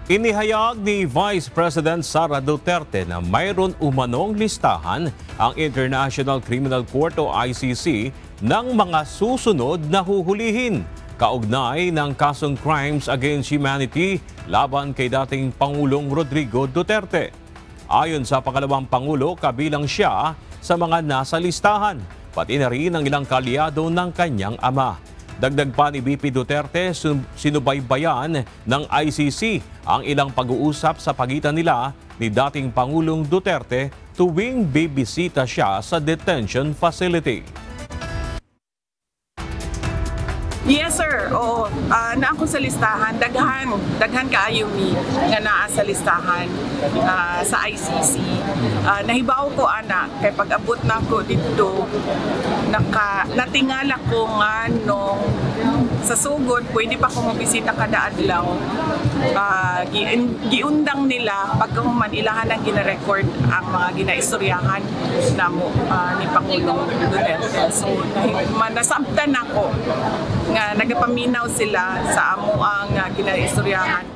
Inihayag ni Vice President Sara Duterte na mayroon umanong listahan ang International Criminal Court o ICC ng mga susunod na huhulihin kaugnay ng kasong crimes against humanity laban kay dating Pangulong Rodrigo Duterte. Ayon sa pangalawang Pangulo, kabilang siya sa mga nasa listahan, pati na rin ang ilang kalyado ng kanyang ama. Dagdag pa ni VP Duterte, sinubaybayan ng ICC ang ilang pag-uusap sa pagitan nila ni dating Pangulong Duterte tuwing bibisita siya sa detention facility. Yes sir, oo. Na ako sa listahan, daghan kaayo mi nga naa sa listahan sa ICC. Nahibaw ko ana kay pag-abot na ko dito natingala ko nga nung sa sugod pwede pa ko mabisita kada adlaw. Giundang nila pagkahuman ilahan ang gina-record ang mga ginaistoryahan namo ni Pangulong Duterte. So nasabtan ako nga nagapaminaw sila sa amo ang ginaistoryahan.